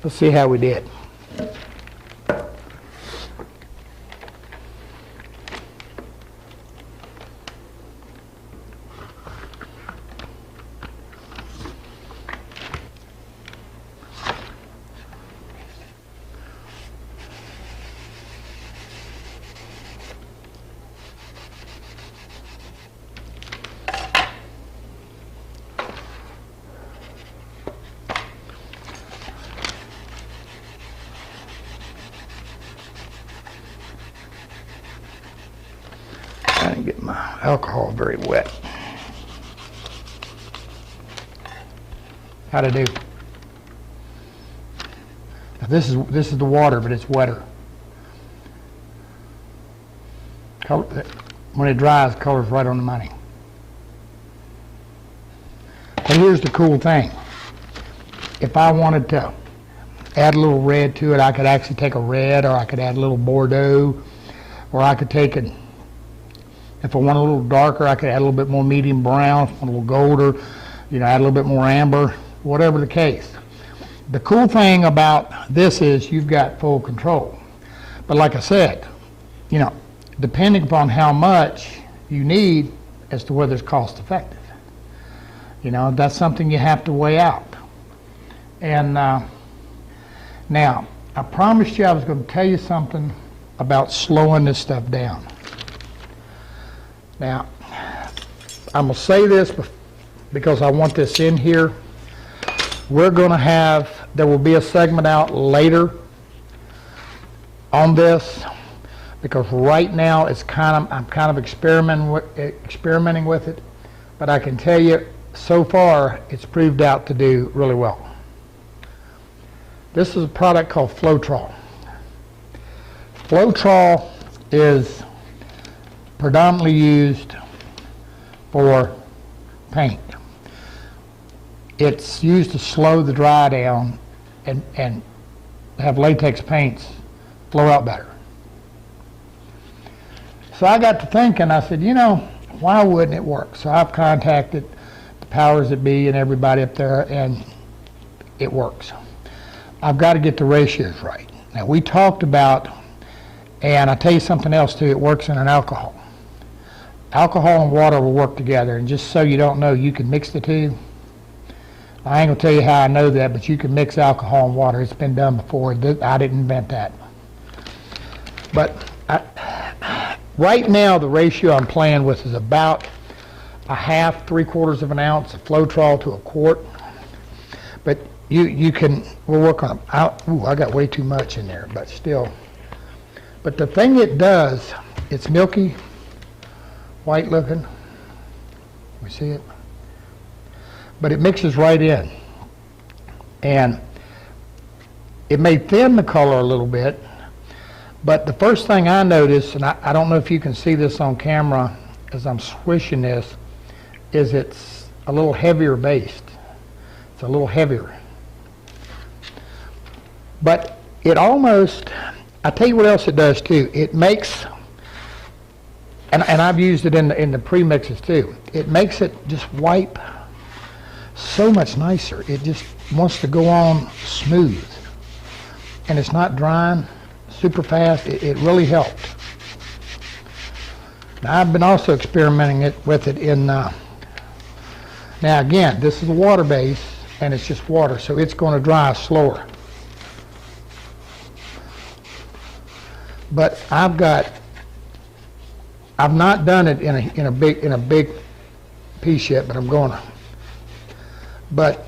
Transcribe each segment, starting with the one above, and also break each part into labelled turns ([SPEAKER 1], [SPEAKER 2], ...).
[SPEAKER 1] Let's see how we did. I didn't get my alcohol very wet. How'd I do? Now this is the water, but it's wetter. When it dries, color's right on the money. But here's the cool thing. If I wanted to add a little red to it, I could actually take a red, or I could add a little Bordeaux, or I could take it. If I want a little darker, I could add a little bit more medium brown. If I want a little golder, you know, add a little bit more amber, whatever the case. The cool thing about this is you've got full control. But like I said, you know, depending upon how much you need as to whether it's cost effective. You know, that's something you have to weigh out. And now, I promised you I was going to tell you something about slowing this stuff down. Now, I'm going to say this because I want this in here. We're going to have, there will be a segment out later on this, because right now it's I'm kind of experimenting with it, but I can tell you so far it's proved out to do really well. This is a product called Floetrol. Floetrol is predominantly used for paint. It's used to slow the dry down and have latex paints flow out better. So I got to thinking, I said, you know, why wouldn't it work? So I've contacted the powers that be and everybody up there, and it works. I've got to get the ratios right. Now, we talked about, and I'll tell you something else too, it works in an alcohol. Alcohol and water will work together, and just so you don't know, you can mix the two. I ain't going to tell you how I know that, but you can mix alcohol and water. It's been done before. I didn't invent that. But right now, the ratio I'm playing with is about a half, 3/4 of an ounce of Floetrol to a quart. But you can, we'll work on it. Ooh, I got way too much in there, but still. But the thing it does, it's milky, white looking. We see it? But it mixes right in. And it may thin the color a little bit, but the first thing I noticed, and I don't know if you can see this on camera as I'm swishing this, is it's a little heavier based. It's a little heavier. But it almost, I'll tell you what else it does too. It makes, and I've used it in the pre-mixes too, it makes it just wipe so much nicer. It just wants to go on smooth. And it's not drying super fast. It really helped. Now, I've been also experimenting with it in, now again, this is a water base and it's just water, so it's going to dry slower. But I've not done it in a big piece yet, but I'm going to. But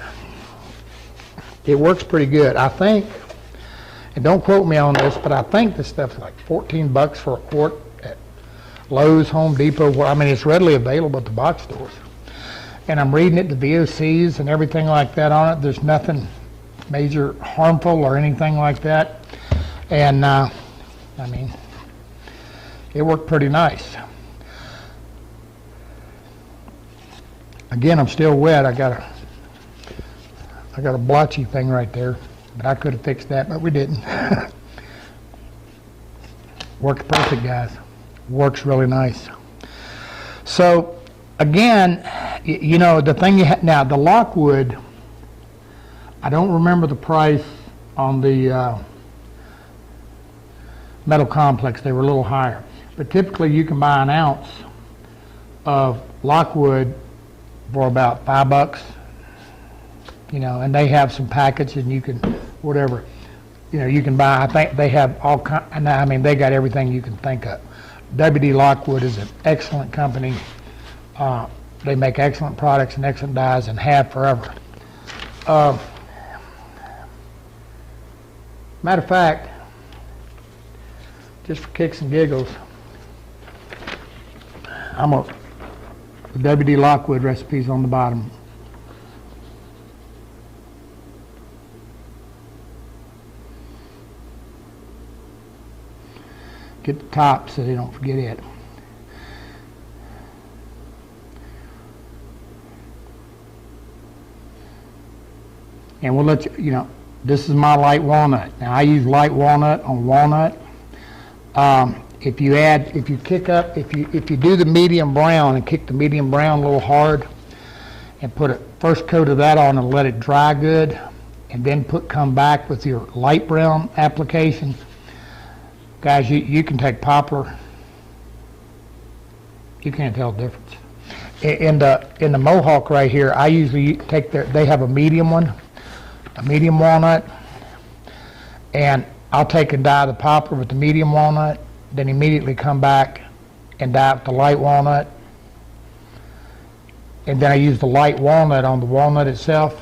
[SPEAKER 1] it works pretty good. I think, and don't quote me on this, but I think this stuff is like $14 for a quart at Lowe's, Home Depot. I mean, it's readily available at the box stores. And I'm reading it, the VOCs and everything like that on it. There's nothing major harmful or anything like that. And I mean, it worked pretty nice. Again, I'm still wet. I got a blotchy thing right there, but I could have fixed that, but we didn't. Worked perfect, guys. Works really nice. So, again, you know, the thing now, the Lockwood, I don't remember the price on the metal complex. They were a little higher. But typically you can buy an ounce of Lockwood for about $5, you know, and they have some packets and you can, whatever, you know, you can buy. I think they have all kind, I mean, they got everything you can think of. WD Lockwood is an excellent company. They make excellent products and excellent dyes and have forever. Matter of fact, just for kicks and giggles, the WD Lockwood recipes on the bottom. Get the top so they don't forget it. And we'll let you, you know, this is my light walnut. Now I use light walnut on walnut. If you do the medium brown and kick the medium brown a little hard and put a first coat of that on and let it dry good, and then come back with your light brown application, guys, you can take poplar. You can't tell the difference. In the Mohawk right here, I usually take they have a medium one, a medium walnut, and I'll take and dye the poplar with the medium walnut, then immediately come back and dye with the light walnut, and then I use the light walnut on the walnut itself.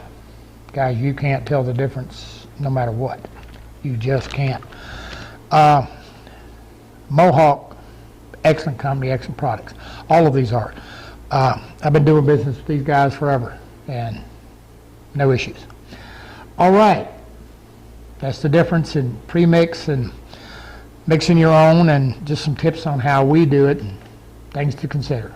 [SPEAKER 1] Guys, you can't tell the difference no matter what. You just can't. Mohawk, excellent company, excellent products. All of these are. I've been doing business with these guys forever, and no issues. All right, that's the difference in pre-mix and mixing your own, and just some tips on how we do it and things to consider.